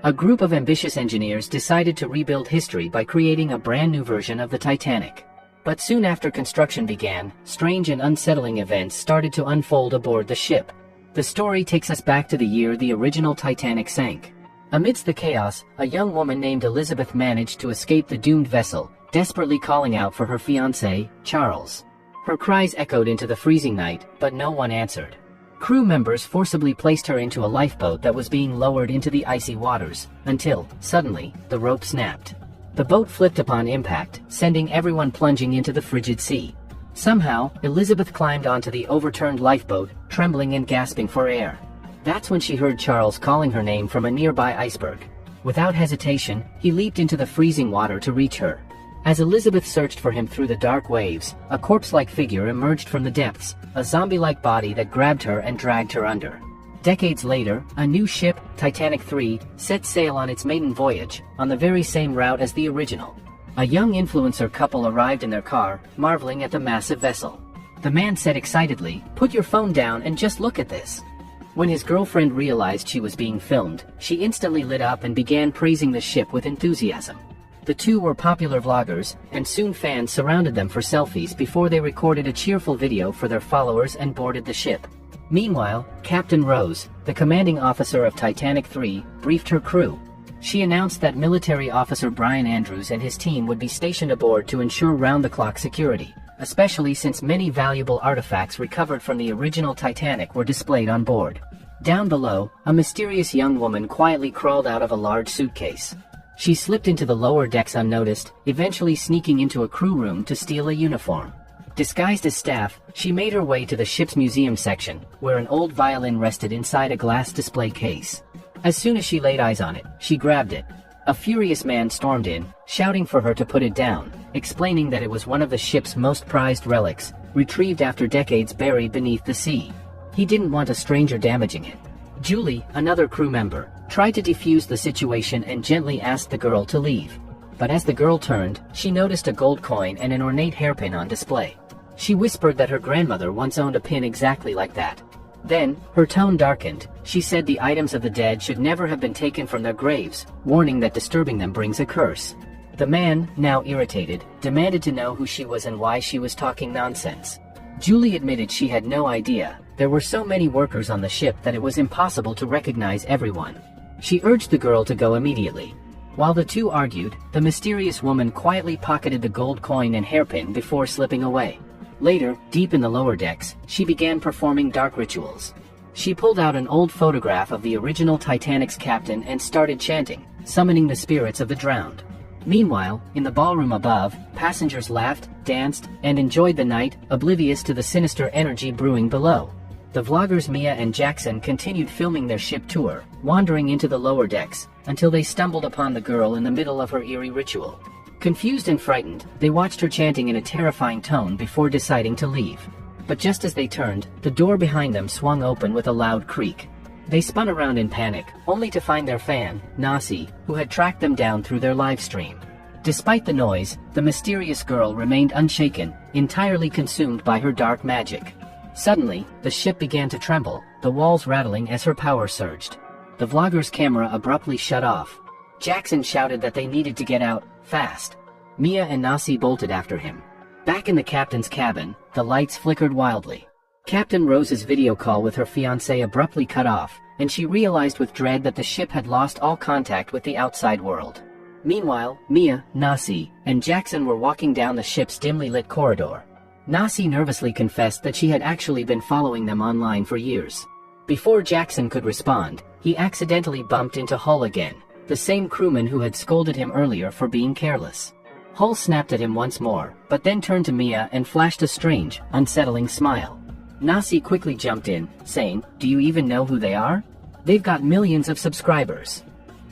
A group of ambitious engineers decided to rebuild history by creating a brand new version of the Titanic. But soon after construction began, strange and unsettling events started to unfold aboard the ship. The story takes us back to the year the original Titanic sank. Amidst the chaos, a young woman named Elizabeth managed to escape the doomed vessel, desperately calling out for her fiancé, Charles. Her cries echoed into the freezing night, but no one answered. Crew members forcibly placed her into a lifeboat that was being lowered into the icy waters, until, suddenly, the rope snapped. The boat flipped upon impact, sending everyone plunging into the frigid sea. Somehow, Elizabeth climbed onto the overturned lifeboat, trembling and gasping for air. That's when she heard Charles calling her name from a nearby iceberg. Without hesitation, he leaped into the freezing water to reach her. As Elizabeth searched for him through the dark waves, a corpse-like figure emerged from the depths, a zombie-like body that grabbed her and dragged her under. Decades later, a new ship, Titanic III, set sail on its maiden voyage, on the very same route as the original. A young influencer couple arrived in their car, marveling at the massive vessel. The man said excitedly, "Put your phone down and just look at this." When his girlfriend realized she was being filmed, she instantly lit up and began praising the ship with enthusiasm. The two were popular vloggers, and soon fans surrounded them for selfies before they recorded a cheerful video for their followers and boarded the ship. Meanwhile, Captain Rose, the commanding officer of Titanic III, briefed her crew. She announced that military officer Brian Andrews and his team would be stationed aboard to ensure round-the-clock security, especially since many valuable artifacts recovered from the original Titanic were displayed on board. Down below, a mysterious young woman quietly crawled out of a large suitcase. She slipped into the lower decks unnoticed, eventually sneaking into a crew room to steal a uniform. Disguised as staff, she made her way to the ship's museum section, where an old violin rested inside a glass display case. As soon as she laid eyes on it, she grabbed it. A furious man stormed in, shouting for her to put it down, explaining that it was one of the ship's most prized relics, retrieved after decades buried beneath the sea. He didn't want a stranger damaging it. Julie, another crew member, tried to defuse the situation and gently asked the girl to leave. But as the girl turned, she noticed a gold coin and an ornate hairpin on display. She whispered that her grandmother once owned a pin exactly like that. Then, her tone darkened. She said the items of the dead should never have been taken from their graves, warning that disturbing them brings a curse. The man, now irritated, demanded to know who she was and why she was talking nonsense. Julie admitted she had no idea. There were so many workers on the ship that it was impossible to recognize everyone. She urged the girl to go immediately. While the two argued, the mysterious woman quietly pocketed the gold coin and hairpin before slipping away. Later, deep in the lower decks, she began performing dark rituals. She pulled out an old photograph of the original Titanic's captain and started chanting, summoning the spirits of the drowned. Meanwhile, in the ballroom above, passengers laughed, danced, and enjoyed the night, oblivious to the sinister energy brewing below. The vloggers Mia and Jackson continued filming their ship tour, wandering into the lower decks, until they stumbled upon the girl in the middle of her eerie ritual. Confused and frightened, they watched her chanting in a terrifying tone before deciding to leave. But just as they turned, the door behind them swung open with a loud creak. They spun around in panic, only to find their fan, Nasi, who had tracked them down through their live stream. Despite the noise, the mysterious girl remained unshaken, entirely consumed by her dark magic. Suddenly, the ship began to tremble, the walls rattling as her power surged. The vlogger's camera abruptly shut off. Jackson shouted that they needed to get out, fast. Mia and Nasi bolted after him. Back in the captain's cabin, the lights flickered wildly. Captain Rose's video call with her fiancé abruptly cut off, and she realized with dread that the ship had lost all contact with the outside world. Meanwhile, Mia, Nasi, and Jackson were walking down the ship's dimly lit corridor. Nasi nervously confessed that she had actually been following them online for years. Before Jackson could respond, he accidentally bumped into Hull again, the same crewman who had scolded him earlier for being careless. Hull snapped at him once more, but then turned to Mia and flashed a strange, unsettling smile. Nasi quickly jumped in, saying, "Do you even know who they are? They've got millions of subscribers."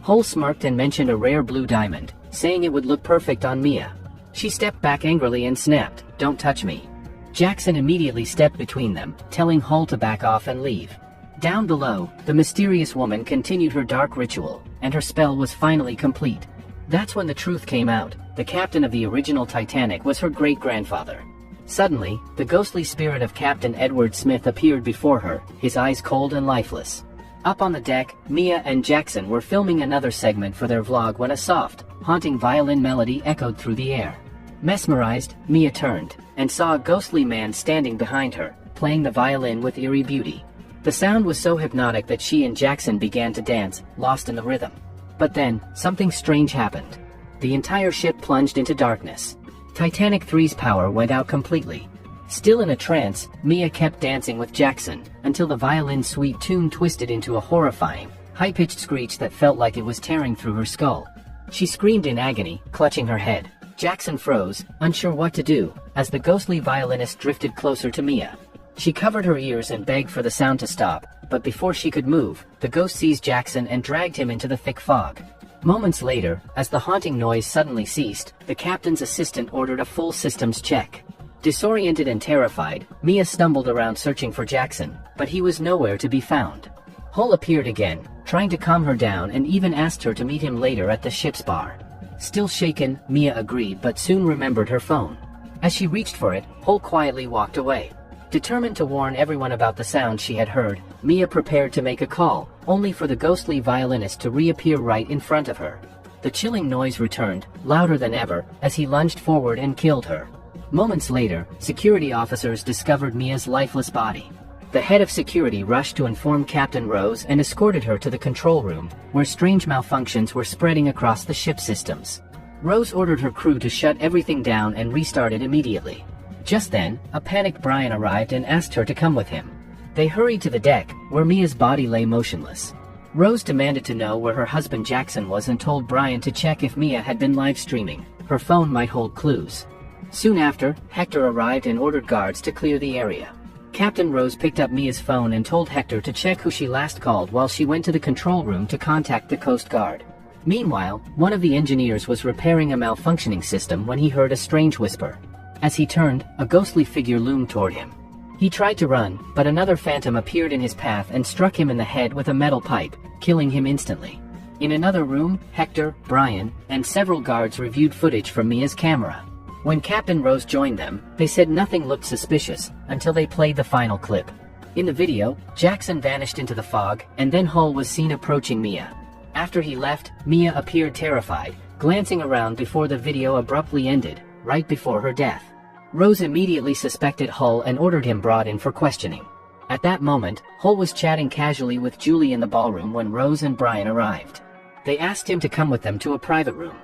Hull smirked and mentioned a rare blue diamond, saying it would look perfect on Mia. She stepped back angrily and snapped, "Don't touch me." Jackson immediately stepped between them, telling Hull to back off and leave. Down below, the mysterious woman continued her dark ritual, and her spell was finally complete. That's when the truth came out. The captain of the original Titanic was her great-grandfather. Suddenly, the ghostly spirit of Captain Edward Smith appeared before her, his eyes cold and lifeless. Up on the deck, Mia and Jackson were filming another segment for their vlog when a soft, haunting violin melody echoed through the air. Mesmerized, Mia turned, and saw a ghostly man standing behind her, playing the violin with eerie beauty. The sound was so hypnotic that she and Jackson began to dance, lost in the rhythm. But then, something strange happened. The entire ship plunged into darkness. Titanic III's power went out completely. Still in a trance, Mia kept dancing with Jackson, until the violin's sweet tune twisted into a horrifying, high-pitched screech that felt like it was tearing through her skull. She screamed in agony, clutching her head. Jackson froze, unsure what to do, as the ghostly violinist drifted closer to Mia. She covered her ears and begged for the sound to stop, but before she could move, the ghost seized Jackson and dragged him into the thick fog. Moments later, as the haunting noise suddenly ceased, the captain's assistant ordered a full systems check. Disoriented and terrified, Mia stumbled around searching for Jackson, but he was nowhere to be found. Hull appeared again, trying to calm her down and even asked her to meet him later at the ship's bar. Still shaken, Mia agreed but soon remembered her phone. As she reached for it, Hull quietly walked away. Determined to warn everyone about the sound she had heard, Mia prepared to make a call, only for the ghostly violinist to reappear right in front of her. The chilling noise returned, louder than ever, as he lunged forward and killed her. Moments later, security officers discovered Mia's lifeless body. The head of security rushed to inform Captain Rose and escorted her to the control room, where strange malfunctions were spreading across the ship's systems. Rose ordered her crew to shut everything down and restart it immediately. Just then, a panicked Brian arrived and asked her to come with him. They hurried to the deck, where Mia's body lay motionless. Rose demanded to know where her husband Jackson was and told Brian to check if Mia had been live streaming. Her phone might hold clues. Soon after, Hector arrived and ordered guards to clear the area. Captain Rose picked up Mia's phone and told Hector to check who she last called while she went to the control room to contact the Coast Guard. Meanwhile, one of the engineers was repairing a malfunctioning system when he heard a strange whisper. As he turned, a ghostly figure loomed toward him. He tried to run, but another phantom appeared in his path and struck him in the head with a metal pipe, killing him instantly. In another room, Hector, Brian, and several guards reviewed footage from Mia's camera. When Captain Rose joined them, they said nothing looked suspicious, until they played the final clip. In the video, Jackson vanished into the fog, and then Hull was seen approaching Mia. After he left, Mia appeared terrified, glancing around before the video abruptly ended, right before her death. Rose immediately suspected Hull and ordered him brought in for questioning. At that moment, Hull was chatting casually with Julie in the ballroom when Rose and Brian arrived. They asked him to come with them to a private room.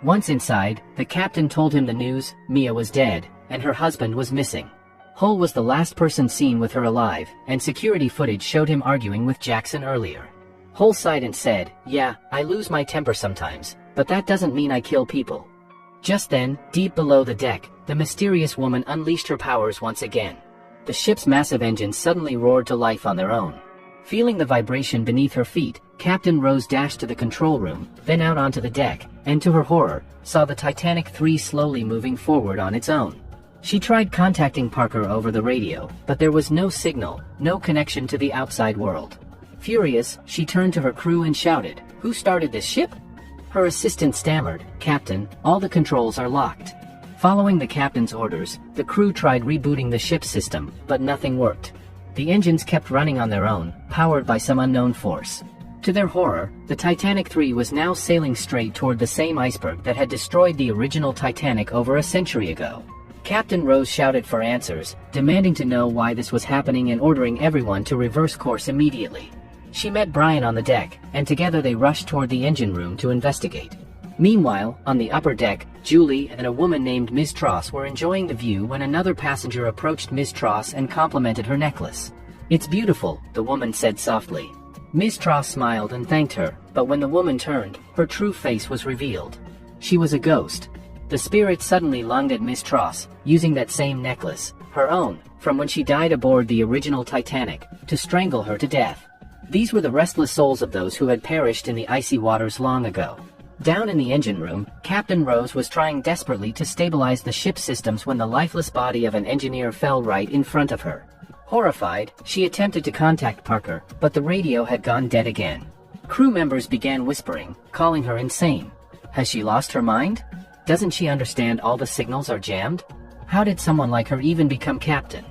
Once inside, the captain told him the news: Mia was dead, and her husband was missing. Hull was the last person seen with her alive, and security footage showed him arguing with Jackson earlier. Hull sighed and said, "Yeah, I lose my temper sometimes, but that doesn't mean I kill people." Just then, deep below the deck, the mysterious woman unleashed her powers once again. The ship's massive engines suddenly roared to life on their own. Feeling the vibration beneath her feet, Captain Rose dashed to the control room, then out onto the deck, and to her horror, saw the Titanic III slowly moving forward on its own. She tried contacting Parker over the radio, but there was no signal, no connection to the outside world. Furious, she turned to her crew and shouted, "Who started this ship?" Her assistant stammered, "Captain, all the controls are locked." Following the captain's orders, the crew tried rebooting the ship's system, but nothing worked. The engines kept running on their own, powered by some unknown force. To their horror, the Titanic III was now sailing straight toward the same iceberg that had destroyed the original Titanic over a century ago. Captain Rose shouted for answers, demanding to know why this was happening and ordering everyone to reverse course immediately. She met Brian on the deck, and together they rushed toward the engine room to investigate. Meanwhile, on the upper deck, Julie and a woman named Ms. Tross were enjoying the view when another passenger approached Ms. Tross and complimented her necklace. "It's beautiful," the woman said softly. Ms. Tross smiled and thanked her, but when the woman turned, her true face was revealed. She was a ghost. The spirit suddenly lunged at Ms. Tross, using that same necklace, her own, from when she died aboard the original Titanic, to strangle her to death. These were the restless souls of those who had perished in the icy waters long ago. Down in the engine room, Captain Rose was trying desperately to stabilize the ship's systems when the lifeless body of an engineer fell right in front of her. Horrified, she attempted to contact Parker, but the radio had gone dead again. Crew members began whispering, calling her insane. Has she lost her mind? Doesn't she understand all the signals are jammed? How did someone like her even become captain?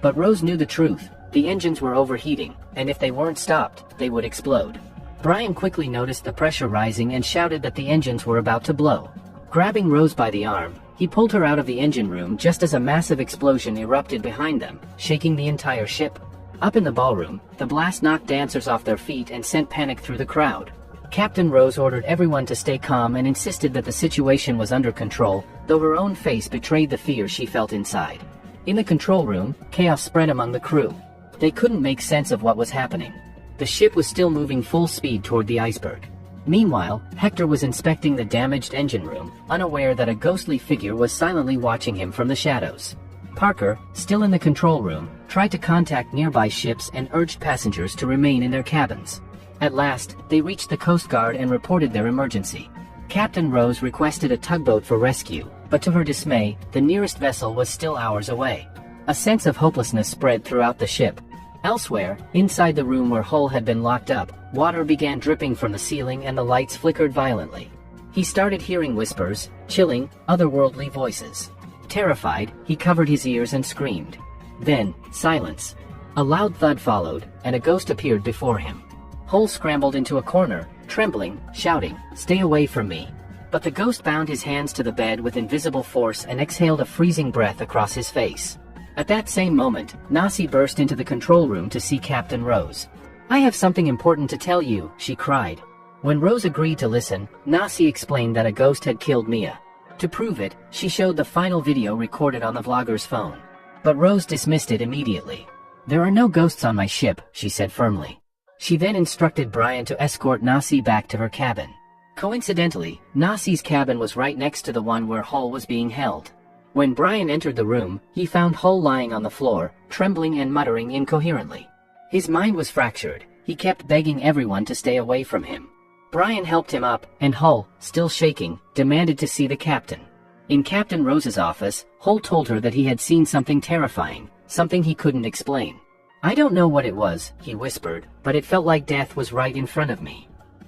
But Rose knew the truth. The engines were overheating, and if they weren't stopped, they would explode. Brian quickly noticed the pressure rising and shouted that the engines were about to blow. Grabbing Rose by the arm, he pulled her out of the engine room just as a massive explosion erupted behind them, shaking the entire ship. Up in the ballroom, the blast knocked dancers off their feet and sent panic through the crowd. Captain Rose ordered everyone to stay calm and insisted that the situation was under control, though her own face betrayed the fear she felt inside. In the control room, chaos spread among the crew. They couldn't make sense of what was happening. The ship was still moving full speed toward the iceberg. Meanwhile, Hector was inspecting the damaged engine room, unaware that a ghostly figure was silently watching him from the shadows. Parker, still in the control room, tried to contact nearby ships and urged passengers to remain in their cabins. At last, they reached the Coast Guard and reported their emergency. Captain Rose requested a tugboat for rescue, but to her dismay, the nearest vessel was still hours away. A sense of hopelessness spread throughout the ship. Elsewhere, inside the room where Hull had been locked up, water began dripping from the ceiling and the lights flickered violently. He started hearing whispers, chilling, otherworldly voices. Terrified, he covered his ears and screamed. Then, silence. A loud thud followed, and a ghost appeared before him. Hull scrambled into a corner, trembling, shouting, "Stay away from me." But the ghost bound his hands to the bed with invisible force and exhaled a freezing breath across his face. At that same moment, Nasi burst into the control room to see Captain Rose. "I have something important to tell you," she cried. When Rose agreed to listen, Nasi explained that a ghost had killed Mia. To prove it, she showed the final video recorded on the vlogger's phone. But Rose dismissed it immediately. "There are no ghosts on my ship," she said firmly. She then instructed Brian to escort Nasi back to her cabin. Coincidentally, Nasi's cabin was right next to the one where Hull was being held. When Brian entered the room, he found Hull lying on the floor, trembling and muttering incoherently. His mind was fractured. He kept begging everyone to stay away from him. Brian helped him up, and Hull, still shaking, demanded to see the captain. In Captain Rose's office, Hull told her that he had seen something terrifying, something he couldn't explain. "I don't know what it was," he whispered, "but it felt like death was right in front of me."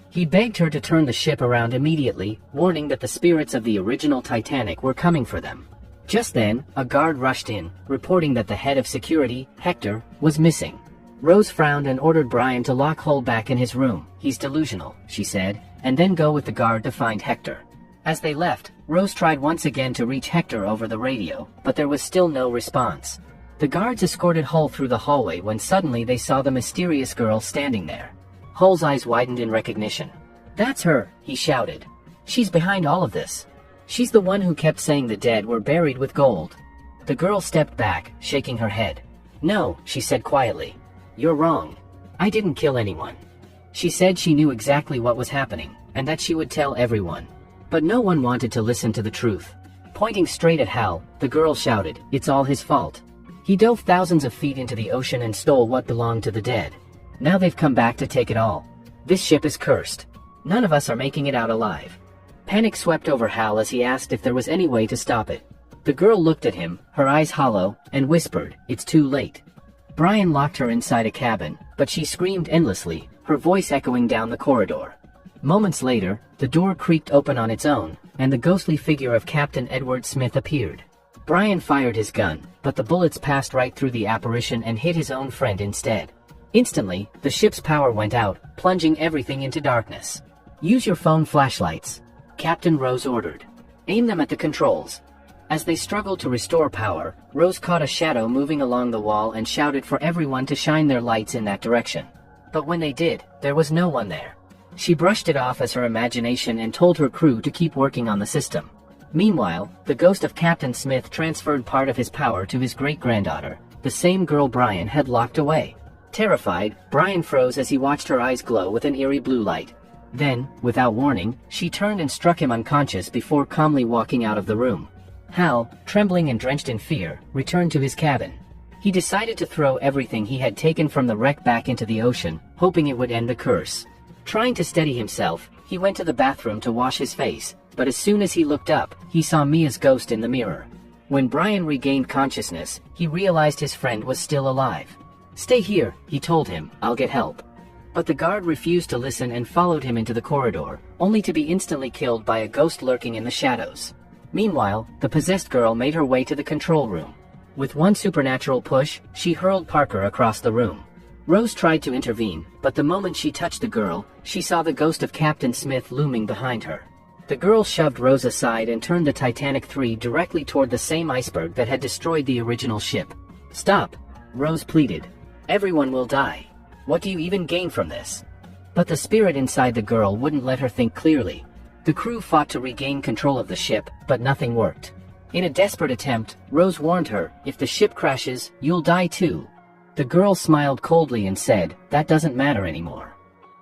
He begged her to turn the ship around immediately, warning that the spirits of the original Titanic were coming for them. Just then, a guard rushed in, reporting that the head of security, Hector, was missing. Rose frowned and ordered Brian to lock Hull back in his room. "He's delusional," she said, and then go with the guard to find Hector. As they left, Rose tried once again to reach Hector over the radio, but there was still no response. The guards escorted Hull through the hallway when suddenly they saw the mysterious girl standing there. Hull's eyes widened in recognition. "That's her," he shouted. "She's behind all of this. She's the one who kept saying the dead were buried with gold." The girl stepped back, shaking her head. "No," she said quietly. "You're wrong. I didn't kill anyone." She said she knew exactly what was happening, and that she would tell everyone. But no one wanted to listen to the truth. Pointing straight at Hal, the girl shouted, "It's all his fault. He dove thousands of feet into the ocean and stole what belonged to the dead. Now they've come back to take it all. This ship is cursed. None of us are making it out alive." Panic swept over Hal as he asked if there was any way to stop it. The girl looked at him, her eyes hollow, and whispered, "It's too late." Brian locked her inside a cabin, but she screamed endlessly, her voice echoing down the corridor. Moments later, the door creaked open on its own, and the ghostly figure of Captain Edward Smith appeared. Brian fired his gun, but the bullets passed right through the apparition and hit his own friend instead. Instantly, the ship's power went out, plunging everything into darkness. "Use your phone flashlights," Captain Rose ordered. "Aim them at the controls." As they struggled to restore power, Rose caught a shadow moving along the wall and shouted for everyone to shine their lights in that direction. But when they did, there was no one there. She brushed it off as her imagination and told her crew to keep working on the system. Meanwhile, the ghost of Captain Smith transferred part of his power to his great-granddaughter, the same girl Brian had locked away. Terrified, Brian froze as he watched her eyes glow with an eerie blue light. Then, without warning, she turned and struck him unconscious before calmly walking out of the room. Hal, trembling and drenched in fear, returned to his cabin. He decided to throw everything he had taken from the wreck back into the ocean, hoping it would end the curse. Trying to steady himself, he went to the bathroom to wash his face, but as soon as he looked up, he saw Mia's ghost in the mirror. When Brian regained consciousness, he realized his friend was still alive. "Stay here," he told him, "I'll get help." But the guard refused to listen and followed him into the corridor, only to be instantly killed by a ghost lurking in the shadows. Meanwhile, the possessed girl made her way to the control room. With one supernatural push, she hurled Parker across the room. Rose tried to intervene, but the moment she touched the girl, she saw the ghost of Captain Smith looming behind her. The girl shoved Rose aside and turned the Titanic III directly toward the same iceberg that had destroyed the original ship. "Stop," Rose pleaded. "Everyone will die. What do you even gain from this?" But the spirit inside the girl wouldn't let her think clearly. The crew fought to regain control of the ship, but nothing worked. In a desperate attempt, Rose warned her, "If the ship crashes, you'll die too." The girl smiled coldly and said, "That doesn't matter anymore."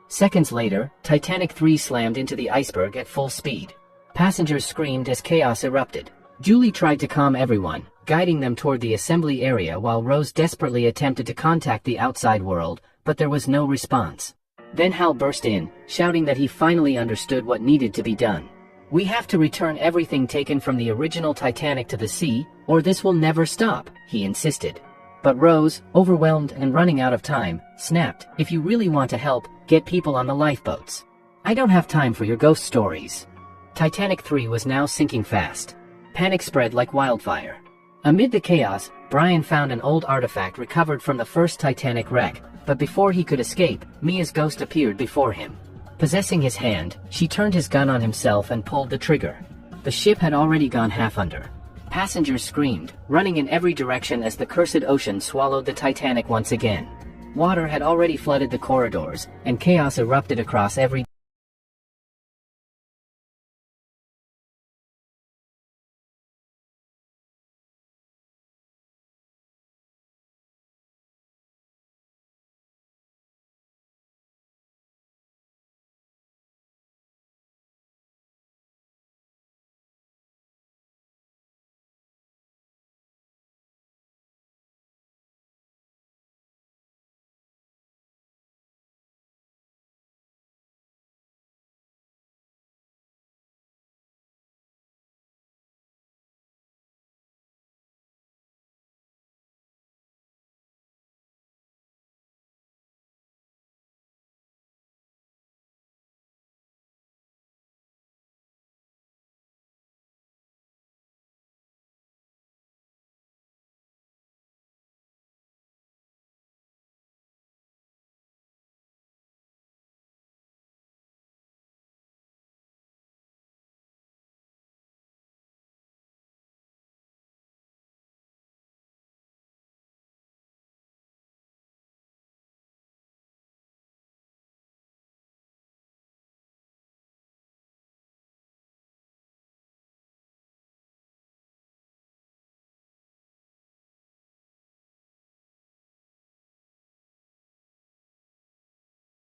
Seconds later, Titanic III slammed into the iceberg at full speed. Passengers screamed as chaos erupted. Julie tried to calm everyone, guiding them toward the assembly area while Rose desperately attempted to contact the outside world, but there was no response. Then Hal burst in, shouting that he finally understood what needed to be done. "We have to return everything taken from the original Titanic to the sea, or this will never stop," he insisted. But Rose, overwhelmed and running out of time, snapped, "If you really want to help, get people on the lifeboats. I don't have time for your ghost stories." Titanic III was now sinking fast. Panic spread like wildfire. Amid the chaos, Brian found an old artifact recovered from the first Titanic wreck, but before he could escape, Mia's ghost appeared before him. Possessing his hand, she turned his gun on himself and pulled the trigger. The ship had already gone half under. Passengers screamed, running in every direction as the cursed ocean swallowed the Titanic once again. Water had already flooded the corridors, and chaos erupted across every